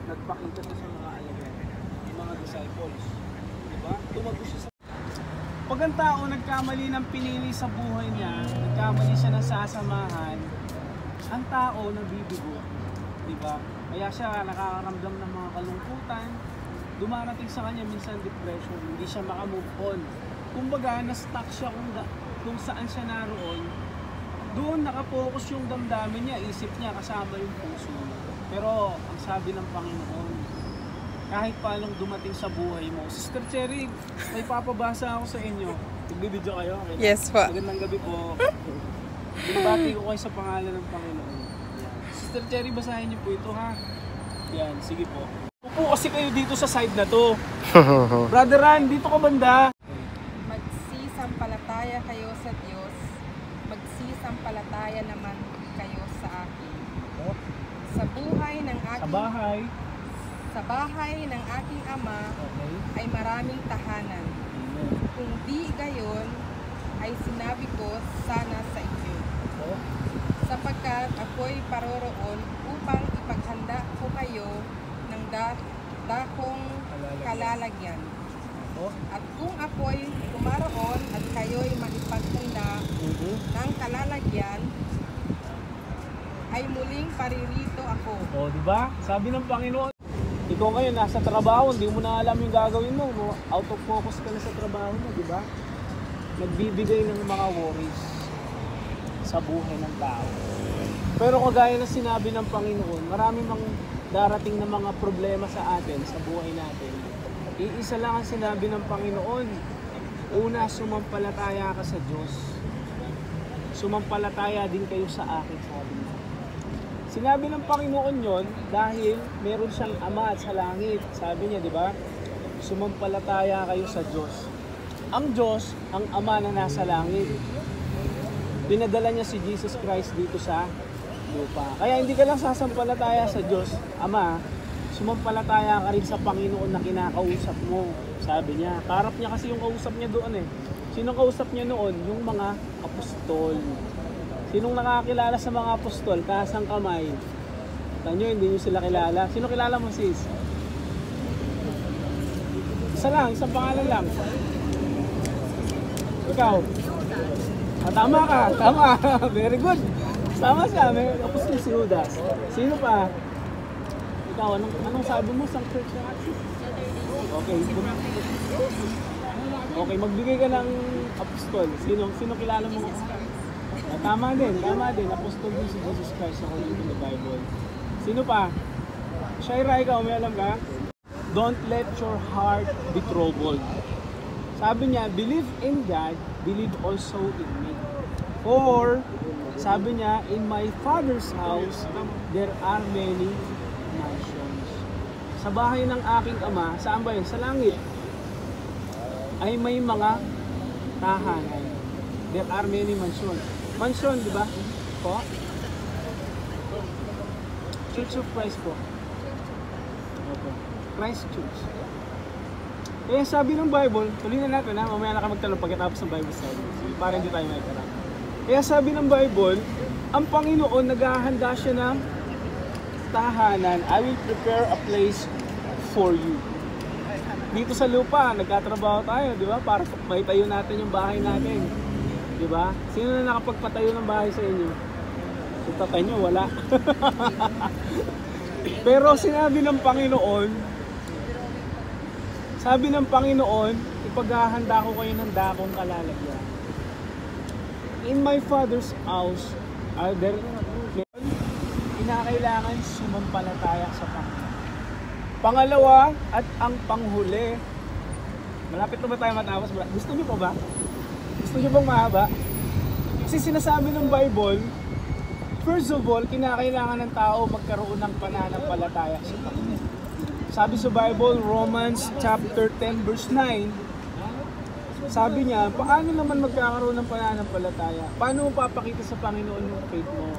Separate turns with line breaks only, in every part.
nagpakita siya sa mga alagad, yung mga disciples. Diba? Tumago siya sa... Pag ang tao nagkamali ng pinili sa buhay niya, nagkamali siya ng sasamahan, ang tao nabibigo. Diba? Kaya siya nakakaramdam ng mga kalungkutan, dumarating sa kanya minsan depression, hindi siya makamove on. Kumbaga, na-stuck siya kung saan siya naroon. Doon nakapokus yung damdamin niya, isip niya kasama yung puso. Pero ang sabi ng Panginoon, kahit paanong dumating sa buhay mo. Sister Cherry, may papabasa ako sa inyo. Nagbibideo kayo? Okay.
Yes po.
Magandang gabi po. Binabati ko kayo sa pangalan ng Panginoon. Sister Cherry, basahin niyo po ito ha. Yan, sige po. Upo kasi kayo dito sa side na to. Brother Ran, dito ka banda.
Magsisampalataya kayo sa Diyos, magsisampalataya naman kayo sa akin. Sa buhay ng aking sa bahay ng aking ama ay maraming tahanan. Kung di gayon ay sinabi ko sana sa inyo. Sapagkat ako'y paroroon upang ipaghanda ko kayo ng dakong kalalagyan. At kung ako'y pumaroon at kayo'y maipaghanda ng kalalagyan, ay muling paririto ako.
O, di ba? Sabi ng Panginoon, ikaw ngayon nasa trabaho, hindi mo na alam yung gagawin mo. Out of focus ka na sa trabaho mo, di ba? Nagbibigay ng mga worries sa buhay ng tao. Pero kagaya na sinabi ng Panginoon, marami mang darating na mga problema sa atin, sa buhay natin. Iisa lang ang sinabi ng Panginoon. Una, sumampalataya ka sa Diyos. Sumampalataya din kayo sa akin, sabi niya. Sinabi ng Panginoon yon dahil meron siyang ama at sa langit. Sabi niya, di ba? Sumampalataya kayo sa Diyos. Ang Diyos, ang ama na nasa langit. Pinadala niya si Jesus Christ dito sa lupa. Kaya hindi ka lang sasampalataya sa Diyos, Ama, sumampalataya ka rin sa Panginoon na kinakausap mo. Sabi niya, karap niya kasi yung kausap niya doon eh. Sinong kausap niya noon? Yung mga apostol. Sinong nakakilala sa mga apostol? Taas ang kamay. Tanyo, hindi nyo sila kilala. Sino kilala mo, sis? Isa lang, isang pangalan lang. Ikaw? Tama ka, tama. Very good. Tama siya, may apostol si Judas. Sino pa? Ikaw, anong sabi mo sa church na? Okay. Okay, magbigay ka ng apostol. Sino kilala mo? Tama din. Apostol din si Jesus Christ according to the Bible. Sino pa? Shaira, ikaw, may alam ka? Don't let your heart be troubled. Sabi niya, believe in God, believe also in me. Or, sabi niya, in my Father's house, there are many mansions. Sa bahay ng aking ama, saan ba yun? Sa langit. Ay may mga tahanan. There are many mansions. Mansion, di ba? Po? Church of Christ po. Okay. Christ Church. Kaya sabi ng Bible, tuloy na natin ha, mamaya na ka magtanong pagkatapos ng Bible study. Para hindi tayo may karang. Kaya sabi ng Bible, ang Panginoon naghahanda siya ng tahanan. I will prepare a place for you. Dito sa lupa, nagkatrabaho tayo, di ba? Para maitayo natin yung bahay natin. Di ba? Sino na nakapagpatayo ng bahay sa inyo? Yung tatay nyo, wala. Pero sinabi ng Panginoon, ipaghahanda ko kayo ng dakong kalalagyan. In my Father's house are there kinakailangan sumampalataya sa Panginoon. Pangalawa at ang panghuli, malapit na ba tayo matapos? Gusto niyo pa ba? Gusto niyo bang mahaba? Kasi sinasabi ng Bible, first of all, kinakailangan ng tao magkaroon ng pananampalataya sa Panginoon. Sabi sa Bible, Romans chapter 10 verse 9, sabi niya, paano naman magkakaroon ng pananampalataya? Paano mo papakita sa Panginoon yung faith mo?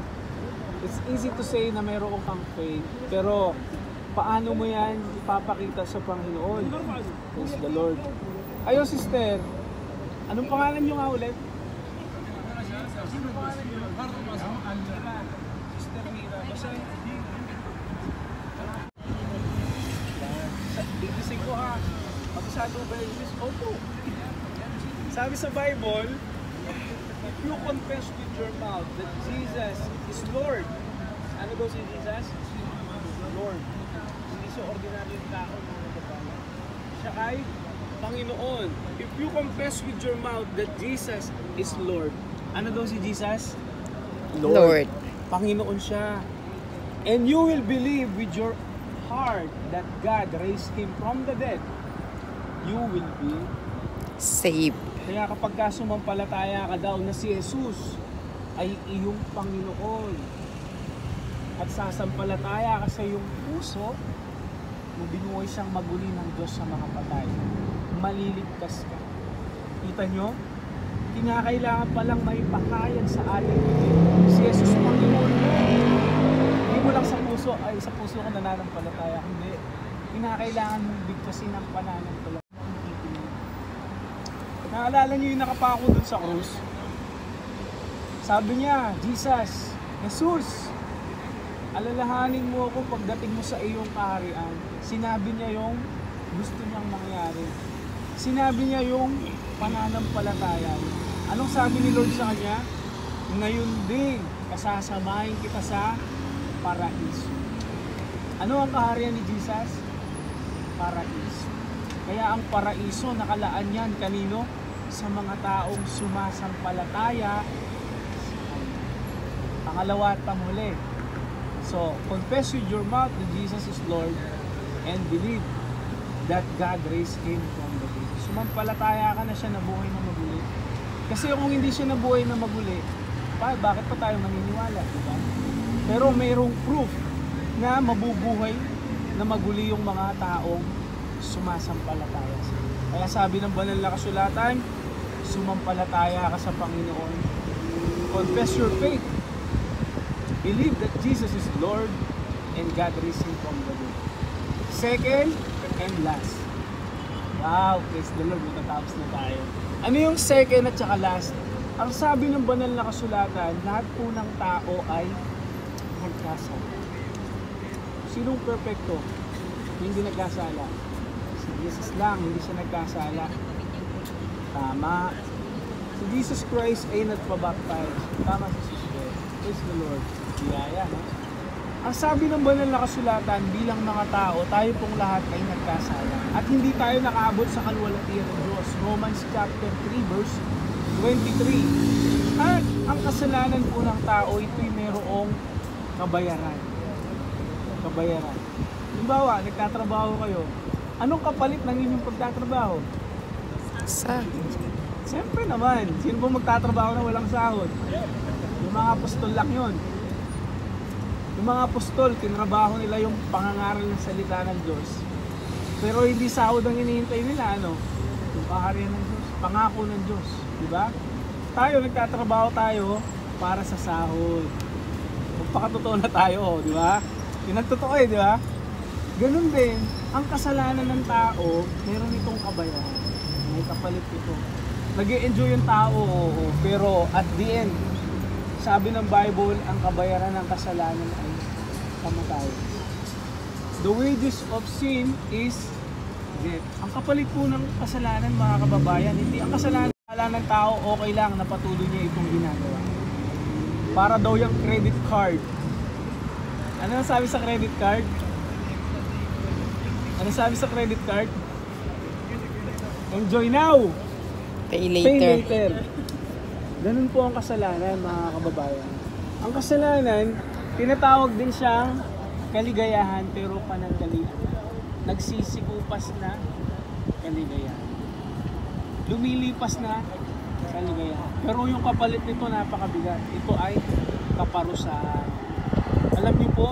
It's easy to say na mayroon kang faith, pero paano mo yan ipapakita sa Panginoon? Praise the Lord. Ayo sister, anong pangalan niyo nga ulit? Sister Mira. gigising ko ha. Magsado ba yung English? Opo. Sabi sa Bible, if you confess with your mouth that Jesus is Lord, ano daw si Jesus? Lord. Hindi siya ordinaryong tao mga kapatid. Siya ay Panginoon. If you confess with your mouth that Jesus is Lord, ano daw si Jesus?
Lord.
Panginoon siya. And you will believe with your heart that God raised Him from the dead, you will be
Saved.
Kaya kapag sumampalataya ka daw na si Jesus ay iyong Panginoon at sasampalataya ka sa iyong puso na binuhay siyang maguli ng Diyos sa mga patay, maliligtas ka. Kita nyo? Kinakailangan palang maipakayan sa ating si Jesus Panginoon mo. Hindi mo lang sa puso, ay sa puso ka nananampalataya. Hindi. Kinakailangan mong bigkasin ang pananampalataya. Naalala niyo yung nakapako dun sa krus? Sabi niya, Jesus, alalahanin mo ako pagdating mo sa iyong kaharian. Sinabi niya yung gusto niyang mangyari. Sinabi niya yung pananampalataya. Anong sabi ni Lord sa kanya? Ngayon din, kasasamahin kita sa paraiso. Ano ang kaharian ni Jesus? Paraiso. Kaya ang paraiso, nakalaan yan kanino? Sa mga taong sumasampalataya. Pangalawa at panghuli. So, confess with your mouth that Jesus is Lord and believe that God raised Him from the dead. Sumampalataya ka na siya nabuhay na maguli. Kasi kung hindi siya nabuhay na maguli, bakit pa tayo maniniwala? Diba? Pero mayroong proof na mabubuhay na maguli yung mga taong sumasampalataya siya. Kaya sabi ng banal na kasulatan, sumampalataya ka sa Panginoon. Confess your faith. Believe that Jesus is Lord and God raised Him from the dead. Second and last. Wow, praise the Lord, matatapos na tayo. Ano yung second at saka last? Ang sabi ng banal na kasulatan, lahat po ng tao ay nagkasala. Sinong perfecto? Hindi nagkasala. Si Jesus lang, hindi siya nagkasala. Tama. Si Jesus Christ ay nagpabaptize. Tama si Jesus. Praise the Lord. Biyaya, no? Ang sabi ng banal na kasulatan, bilang mga tao, tayo pong lahat ay nagkasala. At hindi tayo nakaabot sa kalwalhatian ng Diyos. Romans chapter 3 verse 23. At ang kasalanan po ng tao, ito'y mayroong kabayaran. Kabayaran. Halimbawa, nagtatrabaho kayo. Anong kapalit ng inyong pagtatrabaho? Siyempre naman. Sino ba magtatrabaho na walang sahod? Yung mga apostol lang yun. Yung mga apostol, tinrabaho nila yung pangangaral ng salita ng Diyos. Pero hindi sahod ang hinihintay nila, ano? Yung kaharian ng Diyos, pangako ng Diyos. Diba? Tayo, nagtatrabaho tayo para sa sahod. Magpakatotoo na tayo, di ba? Yun ang totoo di ba? Ganun din, ang kasalanan ng tao, meron itong kabayaran. May kapalit ito. Nag-i-enjoy yung tao, pero at the end, sabi ng Bible, ang kabayaran ng kasalanan ay kamatayan. The wages of sin is death. Ang kapalit po ng kasalanan, mga kababayan, hindi ang kasalanan ng tao, okay lang na patuloy niya itong ginagawa. Para daw yung credit card. Ano sabi sa credit card? Ano sabi sa credit card? Enjoy now!
Pay later.
Pay later. Ganun po ang kasalanan, mga kababayan. Ang kasalanan, tinatawag din siyang kaligayahan pero panandalian. Nagsisikupas na kaligayahan. Lumilipas na kaligayahan. Pero yung kapalit nito napakabigat. Ito ay kaparusahan. Alam niyo po,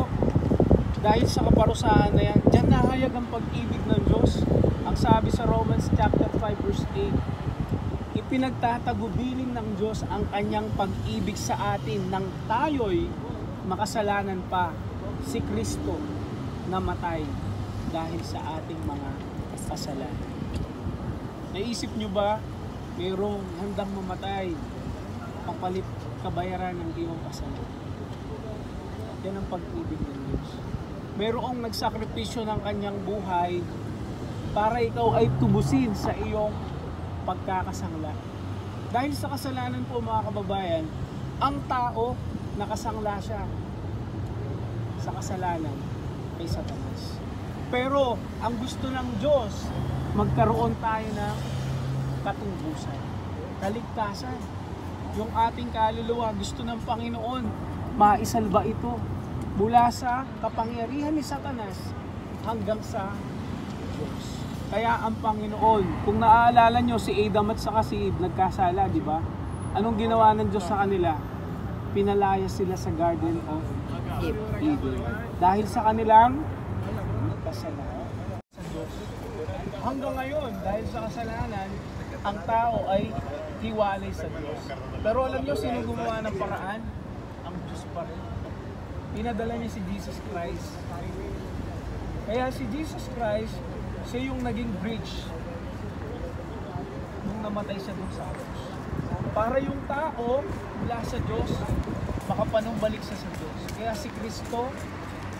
dahil sa kaparusahan na yan, dyan nahayag ang pag-ibig ng Diyos. Ang sabi sa Romans chapter 5 verse 8, ipinagtatagubilin ng Diyos ang kanyang pag-ibig sa atin nang tayo'y makasalanan pa, si Kristo namatay dahil sa ating mga kasalanan. Naisip nyo ba, mayroong handang mamatay, kapalit kabayaran ng iyong kasalanan? Yan ang pag-ibig ng Diyos. Mayroong nagsakripisyo ng kanyang buhay para ikaw ay tubusin sa iyong pagkakasangla. Dahil sa kasalanan po mga kababayan, ang tao nakasangla siya sa kasalanan kay Satanas. Pero ang gusto ng Diyos, magkaroon tayo ng katubusan, kaligtasan. Yung ating kaluluwa, gusto ng Panginoon, maisalba ito mula sa kapangyarihan ni Satanas hanggang sa Diyos. Kaya ang Panginoon, kung naaalala nyo si Adam at saka si Eve, nagkasala, di ba? Anong ginawa ng Diyos sa kanila? Pinalaya sila sa Garden of Eden. Dahil sa kanilang kasalanan sa Diyos. Hanggang ngayon, dahil sa kasalanan, ang tao ay hiwalay sa Diyos. Pero alam nyo, sino gumawa ng paraan? Ang Diyos pa rin. Pinadala niya si Jesus Christ. Kaya si Jesus Christ, siya yung naging bridge nung namatay siya dun sa cross. Para yung tao mula sa Diyos, makapanumbalik siya sa Diyos. Kaya si Kristo,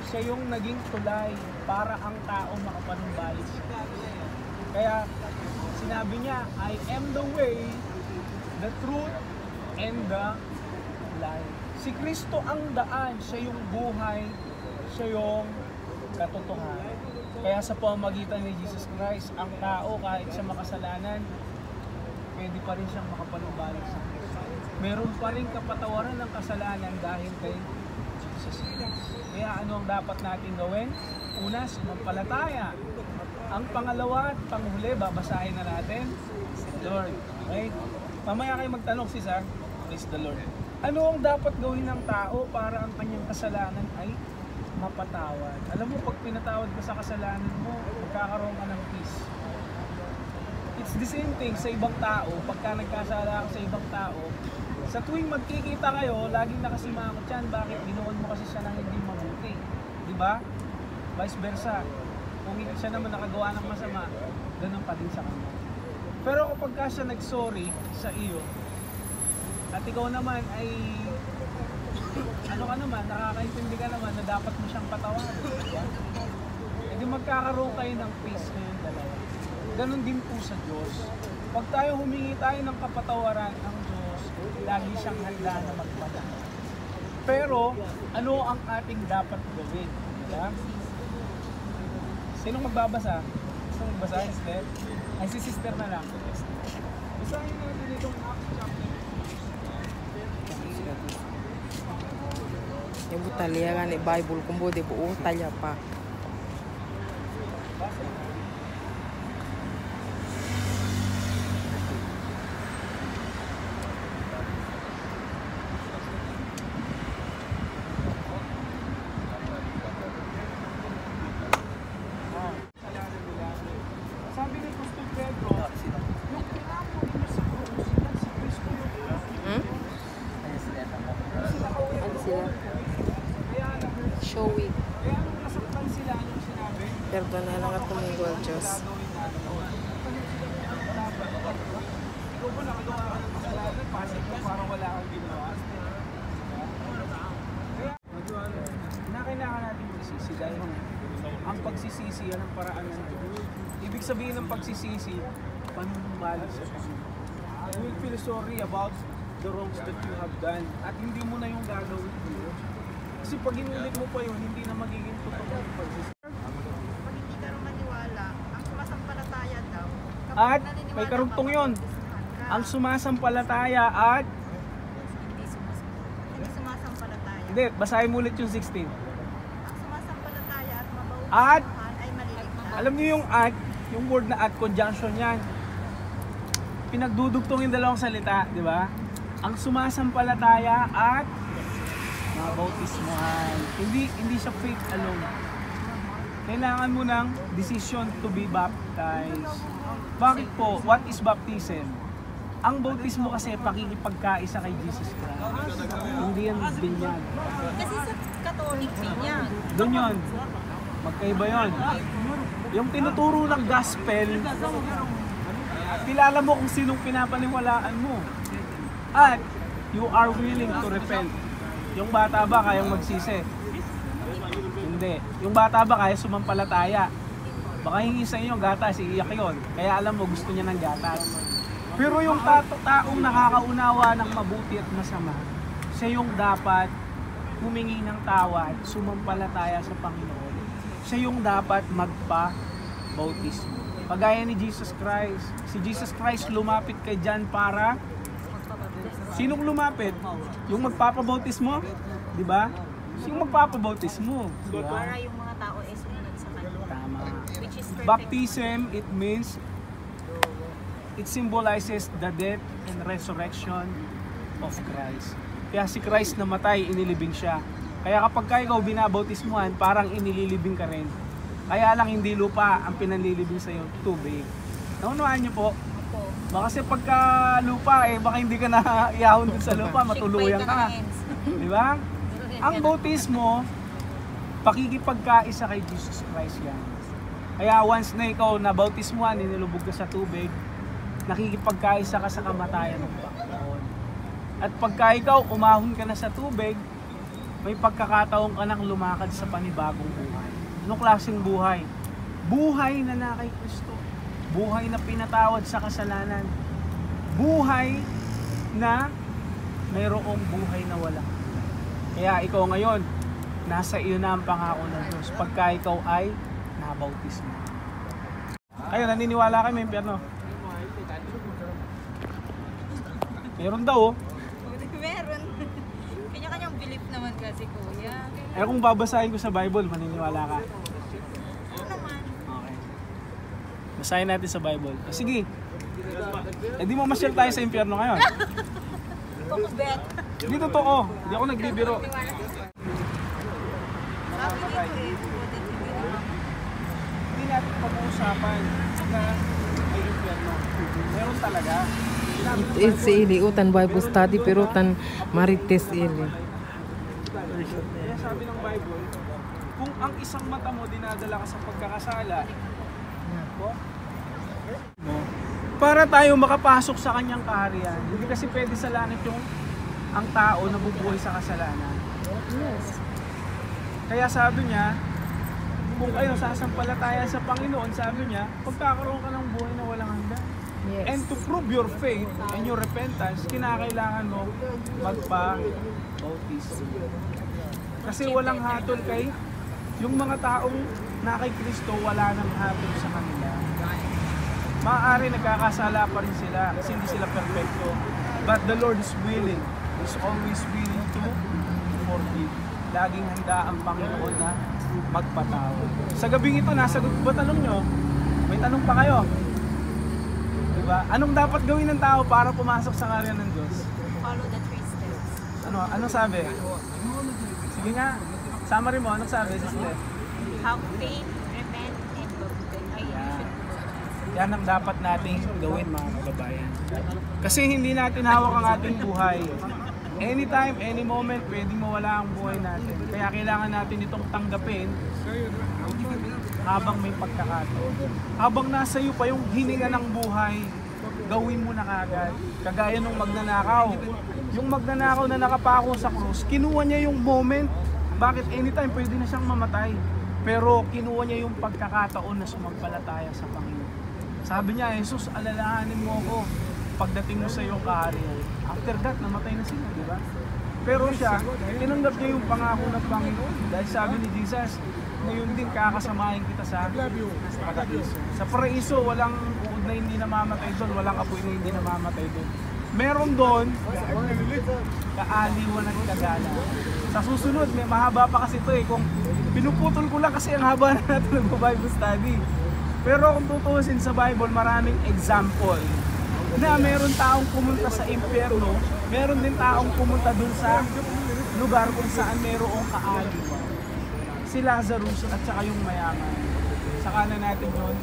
siya yung naging tulay para ang tao makapanumbalik siya. Kaya sinabi niya, I am the way, the truth, and the life. Si Kristo ang daan, siya yung buhay, siya yung katotohanan. Kaya sa pamamagitan ni Jesus Christ, ang tao kahit siya makasalanan, pwede pa rin siyang makapanumbalik sa Kristo. Meron pa rin kapatawaran ng kasalanan dahil kay Jesus Christ. Kaya ano ang dapat natin gawin? Una, sumampalataya. Ang pangalawa at panghuli, babasahin na natin, Lord. Okay? Mamaya kayo magtanong, Cesar. Praise the Lord. Ano ang dapat gawin ng tao para ang kanyang kasalanan ay mapatawad? Alam mo, pag pinatawad ka sa kasalanan mo, magkakaroon ka ng peace. It's the same thing sa ibang tao. Pagka nagkasala ka sa ibang tao, sa tuwing magkikita kayo, laging nakasimangot yan. Bakit? Ginoon mo kasi siya ng hindi mabuti. Diba? Vice versa. Kung siya naman nakagawa ng masama, ganun pa din sa kanya. Pero kapag ka siya nag-sorry sa iyo, at ikaw naman ay ano ka naman, nakakaintindi ka naman na dapat mo siyang patawarin, diba? E di magkakaroon kayo ng peace ngayong dalawa. Ganon din po sa Diyos. Pag tayo humingi tayo ng kapatawaran ng Diyos, lagi siyang handa na magpatawad. Pero ano ang ating dapat gawin? Diba? Sinong magbabasa? Gusto magbasa? Sister? Ay, si sister na lang. Basahin natin itong Acts chapter.
Yung butalya nga ni Bible kumbo de buo talya pa.
Sabi ni Apostol Pedro, yung pinapon niyo sa krus, yan si Kristo yung
Ano sila? Showy.
kaya nung nasaktan sila, yung sinabi,
Perdon na lang at tumunggol, Diyos.
ikaw ba nakagawa ka ng kasalanan? Pasig mo parang wala kang ginawa. Kaya, kinakailangan natin magsisisi dahil ang pagsisisi yan ang paraan ng Diyos. Ibig sabihin ng pagsisisi, panunumbalik sa Panginoon. You will feel sorry about the wrongs that you have done at hindi mo na yung gagawin mo. Kasi pag inulit mo pa yun, hindi na magiging totoo yung pagsisisi.
Pag hindi ka maniwala, ang sumasampalataya daw.
At may karugtong yun. Ang sumasampalataya at
Hindi sumasampalataya.
hindi, basahin mo ulit yung 16.
Ang sumasampalataya at mabautismuhan
At
ay maliligtas.
alam niyo yung at, yung word na at, conjunction yan. Pinagdudugtong yung dalawang salita, di ba? Ang sumasampalataya at mabautismuhan. Hindi siya faith alone. Kailangan mo ng decision to be baptized. Bakit po? What is baptism? Ang bautismo kasi pakikipagkaisa kay Jesus Christ. Hindi yan binyan.
Kasi sa Catholic yan.
Doon yun. Magkaiba yun. Yung tinuturo ng gospel, kilala mo kung sinong pinapaniwalaan mo. At you are willing to repent. Yung bata ba kayang magsisi? Hindi. Yung bata ba kaya sumampalataya? Baka hingi sa inyo gatas, iiyak yun. Kaya alam mo, gusto niya ng gatas. Pero yung taong nakakaunawa ng mabuti at masama, siya yung dapat humingi ng tawad, sumampalataya sa Panginoon. Siya yung dapat magpa-bautismo. Pagaya ni Jesus Christ. Si Jesus Christ lumapit kay John para... Sinong lumapit? Yung magpapabautismo? Di ba? Yung magpapabautismo. Di ba?
Para yung mga tao ay sumunod sa kanya.
Tama.
Which is perfect.
Baptism, it means, it symbolizes the death and resurrection of Christ. Kaya si Christ namatay, inilibing siya. Kaya kapag ikaw binabautismuhan, parang inililibing ka rin. Kaya lang hindi lupa ang pinanlilibing sa iyo, tubig. Naunawaan niyo po? Baka kasi pagka lupa, baka hindi ka na iahon dun sa lupa, matuluyan ka. Di ba? Ang bautismo, pakikipagkaisa kay Jesus Christ yan. Kaya once na ikaw nabautismuhan, inilubog ka sa tubig, nakikipagkaisa ka sa kamatayan ng Panginoon. At pagka ikaw umahon ka na sa tubig, may pagkakataon ka nang lumakad sa panibagong buhay. Anong klaseng buhay? Buhay na kay Kristo. Buhay na pinatawad sa kasalanan. Buhay na mayroong buhay na wala. Kaya ikaw ngayon, nasa iyo na ang pangako ng Diyos pagka ikaw ay nabautismo. Kayo, naniniwala kayo may impyerno? Meron daw.
Meron. Kanya-kanyang belief naman kasi kuya.
Kung babasahin ko sa Bible, maniniwala ka?
Ano naman?
Okay. Basahin natin sa Bible. Sige. Di mo masyal tayo sa impyerno ngayon.
Kung bet.
Hindi totoo. Hindi ako nagbibiro.
Sabi dito
Hindi natin pag-uusapan na may impyerno. Meron talaga.
It's ili utan Bible study pero tan marites ili.
Kaya sabi ng Bible, kung ang isang mata mo dinadala ka sa pagkakasala, para tayo makapasok sa kanyang kaharian. Hindi kasi pwede sa langit yung ang tao na bubuhay sa kasalanan.
Yes.
Kaya sabi niya, kung kayo sasampalataya sa Panginoon, sabi niya, pagkakaroon ka ng buhay na walang hanggan.
Yes.
And to prove your faith and your repentance, kinakailangan mo magpa-bautism. Kasi walang hatol kay yung mga taong na kay Kristo, wala nang hatol sa kanila. Maaari nagkakasala pa rin sila kasi hindi sila perfecto. But the Lord is willing. He's always willing to forgive. Laging handa ang Panginoon na magpatawad. Sa gabing ito, nasagot ba tanong nyo? May tanong pa kayo? Diba? Anong dapat gawin ng tao para pumasok sa kaharian ng Diyos?
follow the 3 steps.
Anong sabi? Sige nga, summary mo, anong sabi, sister?
Have faith, repent, and baptize.
Yan ang dapat nating gawin, mga kababayan. Kasi hindi natin hawak ang ating buhay. Anytime, any moment, pwedeng mawala ang buhay natin. Kaya kailangan natin itong tanggapin habang may pagkakataon. Habang nasa iyo pa yung hininga ng buhay, gawin mo na kagad. Kagaya nung magnanakaw. Yung magnanakaw na nakapako sa krus, kinuha niya yung moment. Bakit? Anytime, pwede na siyang mamatay. Pero kinuha niya yung pagkakataon na sumampalataya sa Panginoon. Sabi niya, Jesus, alalahanin mo ako pagdating mo sa iyong kaharian. After that, namatay na sila, di ba? Pero siya, tinanggap niya yung pangako ng Panginoon. Dahil sabi ni Jesus, ngayon din kakasamahin kita sa paraiso. Sa paraiso, walang uod na hindi namamatay doon, walang apoy na hindi namamatay doon. Meron doon, kaaliwan at kagala. Sa susunod, may mahaba pa kasi ito kung pinuputol ko lang kasi ang haba na natin nag-Bible study. Pero kung tutuusin sa Bible, maraming example na meron taong pumunta sa impyerno, meron din taong pumunta dun sa lugar kung saan merong kaaliwan. Si Lazarus at saka yung mayaman. Saka na natin yun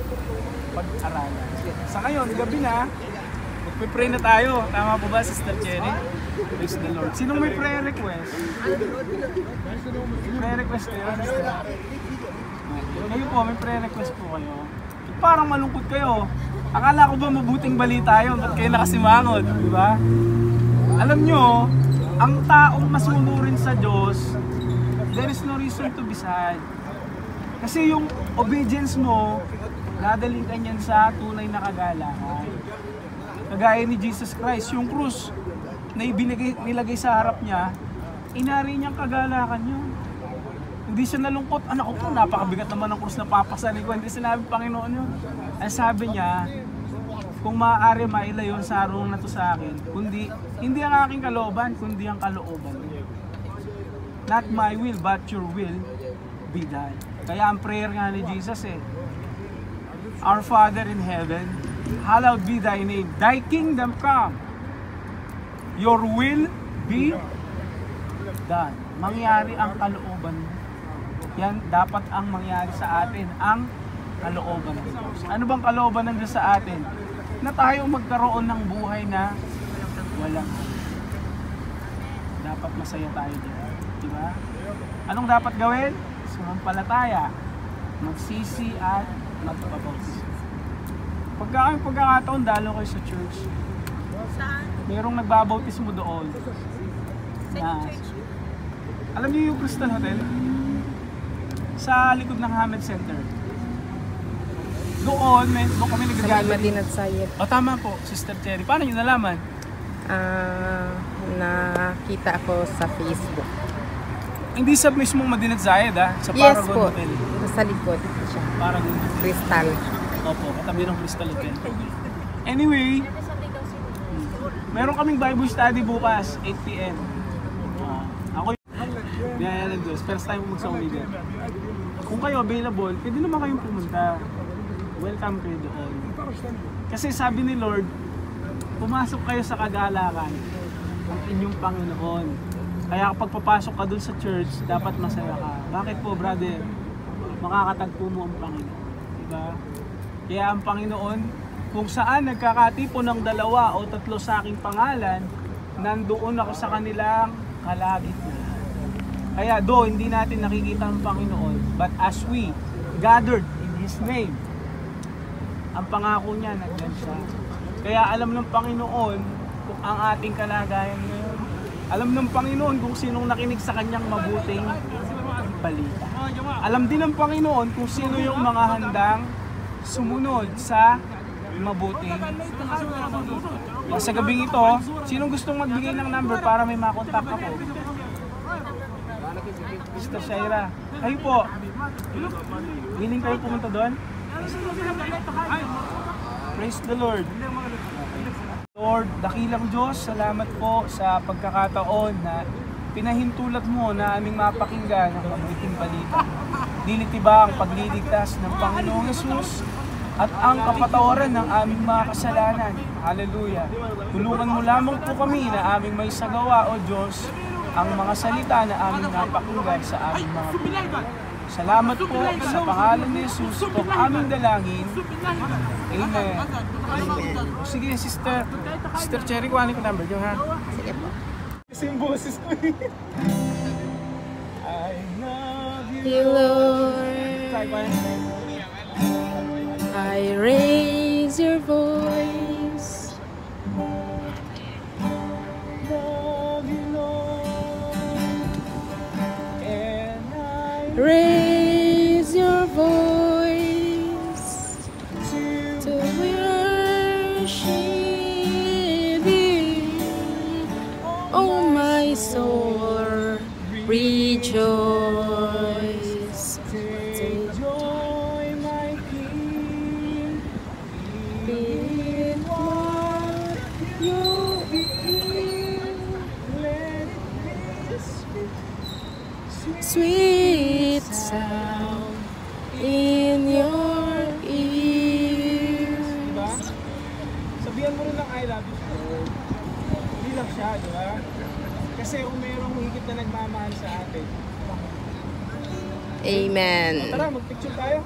pag-aralan. Sa ngayon, gabi na, magpipray na tayo. Tama po ba, Sister Cherry? Praise the Lord. Sinong may prayer request? Prayer request kayo, Sister? Kayo po, may prayer request po kayo. Parang malungkot kayo. Akala ko ba mabuting balita yun? Ba't kayo nakasimangot? Di ba? Alam nyo, ang taong masunurin sa Diyos, there is no reason to be sad. Kasi yung obedience mo, Dadaling ka niyan sa tunay na kagalakan. Kagaya ni Jesus Christ, yung krus na nilagay sa harap niya, inari niyang kagalakan yun. Hindi siya nalungkot, anak ko po, napakabigat naman ng krus na papasanin ko. Hindi sinabi Panginoon yun. Ang sabi niya, kung maaari mailayon sa harong na to sa akin, kundi, hindi ang aking kalooban, kundi ang kalooban. Not my will, but your will be done. Kaya ang prayer nga ni Jesus Our Father in heaven, hallowed be thy name. Thy kingdom come. Your will be done. Mangyari ang kalooban mo. Yan dapat ang mangyari sa atin, ang kalooban ng Diyos. Ano bang kalooban ng Diyos sa atin? Na tayo magkaroon ng buhay na walang dapat masaya tayo dyan. Diba? Anong dapat gawin? Sumampalataya, magsisi at magpabautismo. Pagkakataon, dalo kayo sa church.
Saan?
Merong nagbabautismo doon.
Sa church?
Alam niyo yung Crystal Hotel? Sa likod ng Hamed Center. Doon kami
Sa
nagagalit.
Madinat Sayed.
O tama po, Sister Cherry. Paano niyo nalaman?
Nakita ko sa Facebook.
Hindi sa mismong Madinat Zayed sa
Yes
Paragon
po.
Hotel.
Sa likod siya.
Paragon Hotel.
Crystal.
Opo, katabi ng Crystal Hotel. Anyway, meron kaming Bible study bukas, 8 p.m. Ako yung ng Diyos. First time ko mag-Saudi din. Kung kayo available, pwede naman kayong pumunta. Welcome kayo doon. Kasi sabi ni Lord, pumasok kayo sa kagalakan ng inyong Panginoon. Kaya kapag papasok ka dun sa church, dapat masaya ka. Bakit po, brother? Makakatagpo mo ang Panginoon. Diba? Kaya ang Panginoon, kung saan nagkakatipon ng 2 o 3 sa aking pangalan, nandoon ako sa kanilang kalagitnaan. Kaya hindi natin nakikita ang Panginoon, but as we gathered in His name, ang pangako niya nandiyan siya. Kaya alam ng Panginoon kung ang ating kalagayan ngayon. Alam ng Panginoon kung sinong nakinig sa kanyang mabuting balita. Alam din ng Panginoon kung sino yung mga handang sumunod sa mabuting balita. Sa gabing ito, sinong gustong magbigay ng number para may makontak ako? Sister Shaira. Kayo po. Willing kayo pumunta doon? Praise the Lord. Lord, dakilang Diyos, salamat po sa pagkakataon na pinahintulot mo na aming mapakinggan ang mabuting balita. Dilitiba ang pagliligtas ng Panginoong Yesus at ang kapatawaran ng aming mga kasalanan. Hallelujah. Tulungan mo lamang po kami na aming may sagawa, O Diyos, ang mga salita na aming napakinggan sa aming mga buhay. Salamat po sa pangalan ni Jesus po aming dalangin. Amen. Amen. Sige, Sister Cherry, kuhanin ko number niyo, ha?
Sige po.
Kasi yung boses ko I love you.
Dear Lord, I raise your voice.
Love you, Lord. And I
Raise your voice to worship you. Oh, my soul, rejoice.
take joy, my King,
In what you
let this
sweet sound in your ears.
Diba? Sabihan mo rin ng I love you sa Lord. Hindi lang siya, di ba? Kasi kung mayroong higit na nagmamahal sa atin.
Amen.
Tara, magpicture tayo.